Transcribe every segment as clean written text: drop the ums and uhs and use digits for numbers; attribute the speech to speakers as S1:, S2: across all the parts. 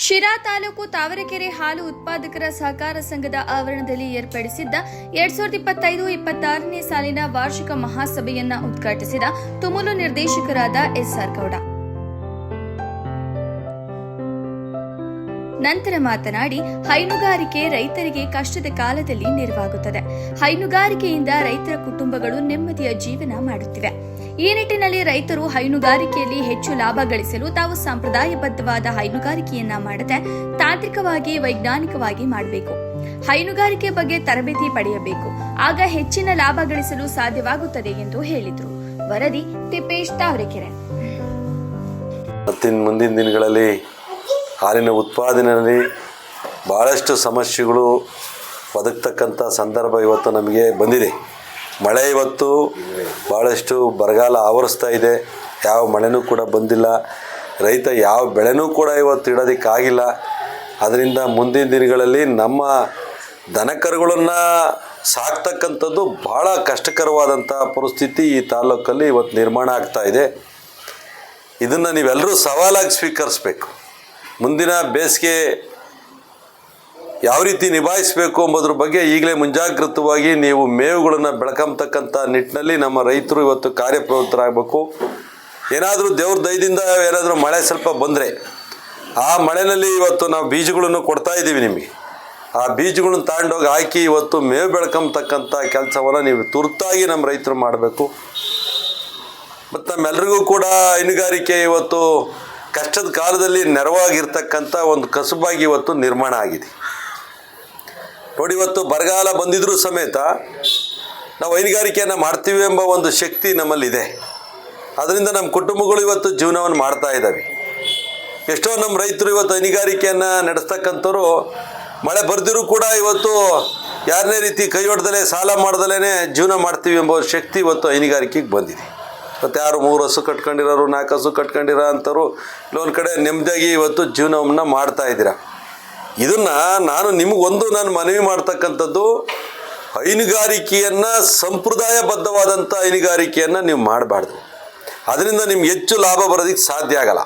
S1: ಶಿರಾ ತಾಲೂಕು ತಾವರೆಕೆರೆ ಹಾಲು ಉತ್ಪಾದಕರ ಸಹಕಾರ ಸಂಘದ ಆವರಣದಲ್ಲಿ ಏರ್ಪಡಿಸಿದ್ದ 2025-26ನೇ ಸಾಲಿನ ವಾರ್ಷಿಕ ಮಹಾಸಭೆಯನ್ನ ಉದ್ಘಾಟಿಸಿದ ತುಮುಲು ನಿರ್ದೇಶಕರಾದ ಎಸ್ಆರ್ ಗೌಡ. ನಂತರ ಮಾತನಾಡಿ, ಹೈನುಗಾರಿಕೆ ರೈತರಿಗೆ ಕಷ್ಟದ ಕಾಲದಲ್ಲಿ ನೆರವಾಗುತ್ತದೆ. ಹೈನುಗಾರಿಕೆಯಿಂದ ರೈತರ ಕುಟುಂಬಗಳು ನೆಮ್ಮದಿಯ ಜೀವನ ಮಾಡುತ್ತಿವೆ. ಈ ನಿಟ್ಟಿನಲ್ಲಿ ರೈತರು ಹೈನುಗಾರಿಕೆಯಲ್ಲಿ ಹೆಚ್ಚು ಲಾಭ ಗಳಿಸಲು ತಾವು ಸಂಪ್ರದಾಯಬದ್ಧವಾದ ಹೈನುಗಾರಿಕೆಯನ್ನ ಮಾಡದೆ ತಾಂತ್ರಿಕವಾಗಿ ವೈಜ್ಞಾನಿಕವಾಗಿ ಮಾಡಬೇಕು. ಹೈನುಗಾರಿಕೆ ಬಗ್ಗೆ ತರಬೇತಿ ಪಡೆಯಬೇಕು. ಆಗ ಹೆಚ್ಚಿನ ಲಾಭ ಗಳಿಸಲು ಸಾಧ್ಯವಾಗುತ್ತದೆ ಎಂದು ಹೇಳಿದರು. ವರದಿ ತಿಪ್ಪೇಶ್, ತಾವರೆಕೆರೆ.
S2: ಮುಂದಿನ ದಿನಗಳಲ್ಲಿ ಹಾಲಿನ ಉತ್ಪಾದನೆಯಲ್ಲಿ ಭಾಳಷ್ಟು ಸಮಸ್ಯೆಗಳು ಒದಗ್ತಕ್ಕಂಥ ಸಂದರ್ಭ ಇವತ್ತು ನಮಗೆ ಬಂದಿದೆ. ಮಳೆ ಇವತ್ತು ಭಾಳಷ್ಟು ಬರಗಾಲ ಆವರಿಸ್ತಾ ಇದೆ. ಯಾವ ಮಳೆನೂ ಕೂಡ ಬಂದಿಲ್ಲ. ರೈತ ಯಾವ ಬೆಳೆನೂ ಕೂಡ ಇವತ್ತು ಇಡೋದಕ್ಕಾಗಿಲ್ಲ. ಅದರಿಂದ ಮುಂದಿನ ದಿನಗಳಲ್ಲಿ ನಮ್ಮ ದನಕರುಗಳನ್ನು ಸಾಕ್ತಕ್ಕಂಥದ್ದು ಭಾಳ ಕಷ್ಟಕರವಾದಂಥ ಪರಿಸ್ಥಿತಿ ಈ ತಾಲೂಕಲ್ಲಿ ಇವತ್ತು ನಿರ್ಮಾಣ ಆಗ್ತಾ ಇದೆ. ಇದನ್ನು ನೀವೆಲ್ಲರೂ ಸವಾಲಾಗಿ ಸ್ವೀಕರಿಸಬೇಕು. ಮುಂದಿನ ಬೇಸಿಗೆ ಯಾವ ರೀತಿ ನಿಭಾಯಿಸಬೇಕು ಎಂಬುದ್ರ ಬಗ್ಗೆ ಈಗಲೇ ಮುಂಜಾಗ್ರತವಾಗಿ ನೀವು ಮೇವುಗಳನ್ನು ಬೆಳ್ಕೊಂಬತಕ್ಕಂಥ ನಿಟ್ಟಿನಲ್ಲಿ ನಮ್ಮ ರೈತರು ಇವತ್ತು ಕಾರ್ಯಪ್ರವೃತ್ತರಾಗಬೇಕು. ಏನಾದರೂ ದೇವ್ರ ದಯದಿಂದ ಏನಾದರೂ ಮಳೆ ಸ್ವಲ್ಪ ಬಂದರೆ ಆ ಮಳೆಯಲ್ಲಿ ಇವತ್ತು ನಾವು ಬೀಜಗಳನ್ನು ಕೊಡ್ತಾ ಇದ್ದೀವಿ ನಿಮಗೆ. ಆ ಬೀಜಗಳನ್ನು ತಗೊಂಡೋಗಿ ಹಾಕಿ ಇವತ್ತು ಮೇವು ಬೆಳ್ಕೊಂಬತಕ್ಕಂಥ ಕೆಲಸವನ್ನು ನೀವು ತುರ್ತಾಗಿ ನಮ್ಮ ರೈತರು ಮಾಡಬೇಕು. ಮತ್ತು ನಮ್ಮೆಲ್ಲರಿಗೂ ಕೂಡ ಹೈನುಗಾರಿಕೆ ಇವತ್ತು ಕಷ್ಟದ ಕಾಲದಲ್ಲಿ ನೆರವಾಗಿರ್ತಕ್ಕಂಥ ಒಂದು ಕಸುಬಾಗಿ ಇವತ್ತು ನಿರ್ಮಾಣ ಆಗಿದೆ. ನೋಡಿ, ಇವತ್ತು ಬರಗಾಲ ಬಂದಿದ್ರೂ ಸಮೇತ ನಾವು ಹೈನುಗಾರಿಕೆಯನ್ನು ಮಾಡ್ತೀವಿ ಎಂಬ ಒಂದು ಶಕ್ತಿ ನಮ್ಮಲ್ಲಿದೆ. ಅದರಿಂದ ನಮ್ಮ ಕುಟುಂಬಗಳು ಇವತ್ತು ಜೀವನವನ್ನು ಮಾಡ್ತಾ ಇದ್ದಾವೆ. ಎಷ್ಟೋ ನಮ್ಮ ರೈತರು ಇವತ್ತು ಹೈನುಗಾರಿಕೆಯನ್ನು ನಡೆಸ್ತಕ್ಕಂಥವ್ರು ಮಳೆ ಬರ್ದಿರೂ ಕೂಡ ಇವತ್ತು ಯಾರನೇ ರೀತಿ ಕೈ ಹೊಡೆದಲೇ ಸಾಲ ಮಾಡ್ದಲೇ ಜೀವನ ಮಾಡ್ತೀವಿ ಎಂಬ ಶಕ್ತಿ ಇವತ್ತು ಹೈನುಗಾರಿಕೆಗೆ ಬಂದಿದೆ. ಮತ್ತು ಯಾರು 3 ಹಸು ಕಟ್ಕೊಂಡಿರೋರು, 4 ಹಸು ಕಟ್ಕೊಂಡಿರೋ ಅಂಥವ್ರು ಇಲ್ಲೊಂದು ಕಡೆ ನೆಮ್ಮದಿಯಾಗಿ ಇವತ್ತು ಜೀವನವನ್ನು ಮಾಡ್ತಾ ಇದ್ದೀರ. ಇದನ್ನು ನಾನು ಮನವಿ ಮಾಡ್ತಕ್ಕಂಥದ್ದು, ಹೈನುಗಾರಿಕೆಯನ್ನು ಸಂಪ್ರದಾಯಬದ್ಧವಾದಂಥ ಹೈನುಗಾರಿಕೆಯನ್ನು ನೀವು ಮಾಡಬಾರ್ದು. ಅದರಿಂದ ನಿಮ್ಗೆ ಹೆಚ್ಚು ಲಾಭ ಬರೋದಕ್ಕೆ ಸಾಧ್ಯ ಆಗಲ್ಲ.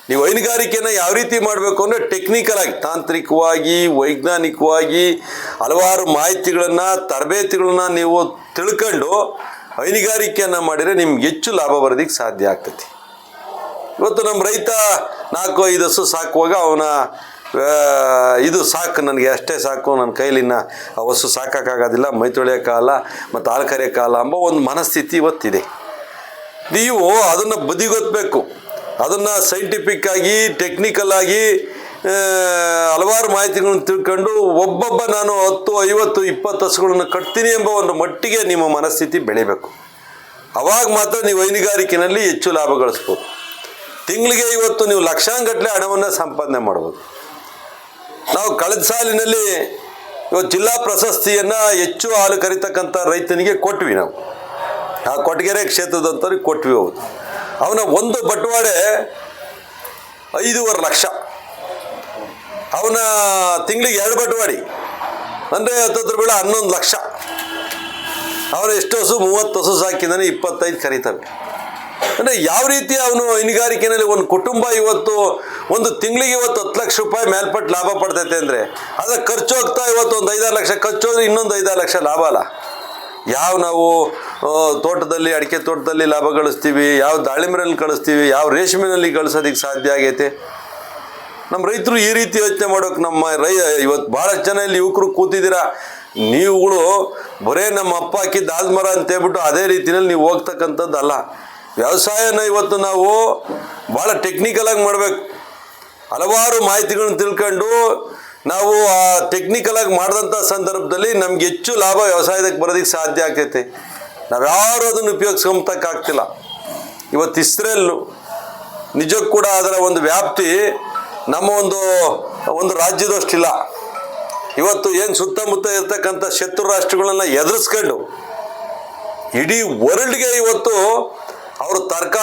S2: ನೀವು ಹೈನುಗಾರಿಕೆಯನ್ನು ಯಾವ ರೀತಿ ಮಾಡಬೇಕು ಅಂದರೆ ಟೆಕ್ನಿಕಲಾಗಿ, ತಾಂತ್ರಿಕವಾಗಿ, ವೈಜ್ಞಾನಿಕವಾಗಿ ಹಲವಾರು ಮಾಹಿತಿಗಳನ್ನು, ತರಬೇತಿಗಳನ್ನ ನೀವು ತಿಳ್ಕೊಂಡು ಹೈನುಗಾರಿಕೆಯನ್ನು ಮಾಡಿದರೆ ನಿಮ್ಗೆ ಹೆಚ್ಚು ಲಾಭ ಬರೋದಕ್ಕೆ ಸಾಧ್ಯ ಆಗ್ತೈತಿ. ಇವತ್ತು ನಮ್ಮ ರೈತ 4-5 ಹಸು ಸಾಕುವಾಗ ಅವನ ಇದು ಸಾಕು, ನನಗೆ ಅಷ್ಟೇ ಸಾಕು, ನನ್ನ ಕೈಲಿನ್ನ ಆ ಹಸು ಸಾಕೋಕ್ಕಾಗೋದಿಲ್ಲ, ಮೈ ತೊಳೆಯೋಕ್ಕಾಗಲ್ಲ ಮತ್ತು ಹಾಲು ಕರೆಯೋಕ್ಕಾಗಲ್ಲ ಎಂಬ ಒಂದು ಮನಸ್ಥಿತಿ ಇವತ್ತಿದೆ. ನೀವು ಅದನ್ನು ಬದಿಗೊತ್ತಬೇಕು. ಅದನ್ನು ಸೈಂಟಿಫಿಕ್ಕಾಗಿ, ಟೆಕ್ನಿಕಲ್ಲಾಗಿ ಹಲವಾರು ಮಾಹಿತಿಗಳನ್ನು ತಿಳ್ಕೊಂಡು ಒಬ್ಬೊಬ್ಬ ನಾನು 10, 50, 20 ಹಸುಗಳನ್ನು ಕಟ್ತೀನಿ ಎಂಬ ಒಂದು ಮಟ್ಟಿಗೆ ನಿಮ್ಮ ಮನಸ್ಥಿತಿ ಬೆಳಿಬೇಕು. ಅವಾಗ ಮಾತ್ರ ನೀವು ಹೈನುಗಾರಿಕೆಯಲ್ಲಿ ಹೆಚ್ಚು ಲಾಭ ಗಳಿಸ್ಬೋದು. ತಿಂಗಳಿಗೆ ಇವತ್ತು ನೀವು ಲಕ್ಷಾಂಗಟ್ಟಲೆ ಹಣವನ್ನು ಸಂಪಾದನೆ ಮಾಡ್ಬೋದು. ನಾವು ಕಳೆದ ಸಾಲಿನಲ್ಲಿ ಇವತ್ತು ಜಿಲ್ಲಾ ಪ್ರಶಸ್ತಿಯನ್ನು ಹೆಚ್ಚು ಹಾಲು ಕರಿತಕ್ಕಂಥ ರೈತನಿಗೆ ಕೊಟ್ವಿ. ನಾವು ಆ ಕೊಟ್ಟಗೆರೆ ಕ್ಷೇತ್ರದಂಥವ್ರಿಗೆ ಕೊಟ್ವಿ. ಹೌದು, ಅವನ ಒಂದು ಬಟವಾಡೆ 5.5 ಲಕ್ಷ. ಅವನ ತಿಂಗಳಿಗೆ 2 ಬಟವಾಡಿ ಅಂದರೆ 10 ಬೆಳೆ 11 ಲಕ್ಷ. ಅವನು ಎಷ್ಟು ಹಸು? 30 ಹಸು ಸಾಕಿದ್ದಾನೆ, 25 ಕರೀತವೆ. ಅಂದರೆ ಯಾವ ರೀತಿ ಅವನು ಹೈನುಗಾರಿಕೆಯಲ್ಲಿ ಒಂದು ಕುಟುಂಬ ಇವತ್ತು ಒಂದು ತಿಂಗಳಿಗೆ ಇವತ್ತು 10 ಲಕ್ಷ ರೂಪಾಯಿ ಮೇಲ್ಪಟ್ಟು ಲಾಭ ಪಡ್ತೈತೆ ಅಂದರೆ ಅದಕ್ಕೆ ಖರ್ಚು ಹೋಗ್ತಾ ಇವತ್ತು ಒಂದು 5-6 ಲಕ್ಷ ಖರ್ಚು ಹೋದ್ರೆ ಇನ್ನೊಂದು 5-6 ಲಕ್ಷ ಲಾಭ ಅಲ್ಲ. ಯಾವ ನಾವು ತೋಟದಲ್ಲಿ, ಅಡಿಕೆ ತೋಟದಲ್ಲಿ ಲಾಭ ಗಳಿಸ್ತೀವಿ, ಯಾವ ದಾಳಿಂಬೆನಲ್ಲಿ ಕಳಿಸ್ತೀವಿ, ಯಾವ ರೇಷ್ಮೆನಲ್ಲಿ ಗಳಿಸೋದಕ್ಕೆ ಸಾಧ್ಯ ಆಗೈತೆ? ನಮ್ಮ ರೈತರು ಈ ರೀತಿ ಯೋಚನೆ ಮಾಡೋಕೆ ಇವತ್ತು ಭಾಳಷ್ಟು ಜನ ಇಲ್ಲಿ ಯುವಕರು ಕೂತಿದ್ದೀರಾ. ನೀವುಗಳು ಬರೇ ನಮ್ಮ ಅಪ್ಪ ಹಾಕಿದ್ದು ಆಲ್ಮರ ಅಂತೇಳ್ಬಿಟ್ಟು ಅದೇ ರೀತಿಯಲ್ಲಿ ನೀವು ಹೋಗ್ತಕ್ಕಂಥದ್ದಲ್ಲ. ವ್ಯವಸಾಯನ ಇವತ್ತು ನಾವು ಭಾಳ ಟೆಕ್ನಿಕಲಾಗಿ ಮಾಡಬೇಕು. ಹಲವಾರು ಮಾಹಿತಿಗಳನ್ನ ತಿಳ್ಕೊಂಡು ನಾವು ಆ ಟೆಕ್ನಿಕಲಾಗಿ ಮಾಡಿದಂಥ ಸಂದರ್ಭದಲ್ಲಿ ನಮ್ಗೆ ಹೆಚ್ಚು ಲಾಭ ವ್ಯವಸಾಯದಕ್ಕೆ ಬರೋದಕ್ಕೆ ಸಾಧ್ಯ ಆಗ್ತೈತೆ. ನಾವ್ಯಾರು ಅದನ್ನು ಉಪಯೋಗಿಸ್ಕೊಂಬಕ್ಕಾಗ್ತಿಲ್ಲ. ಇವತ್ತು ಇಸ್ರೇಲು ನಿಜಕ್ಕೂ ಕೂಡ ಅದರ ಒಂದು ವ್ಯಾಪ್ತಿ ನಮ್ಮ ಒಂದು ರಾಜ್ಯದಷ್ಟಿಲ್ಲ. ಇವತ್ತು ಏನು ಸುತ್ತಮುತ್ತ ಇರ್ತಕ್ಕಂಥ ಶತ್ರು ರಾಷ್ಟ್ರಗಳನ್ನ ಎದುರಿಸ್ಕೊಂಡು ಇಡೀ ವರ್ಲ್ಡ್ಗೆ ಇವತ್ತು ಅವರು ತರಕಾರಿ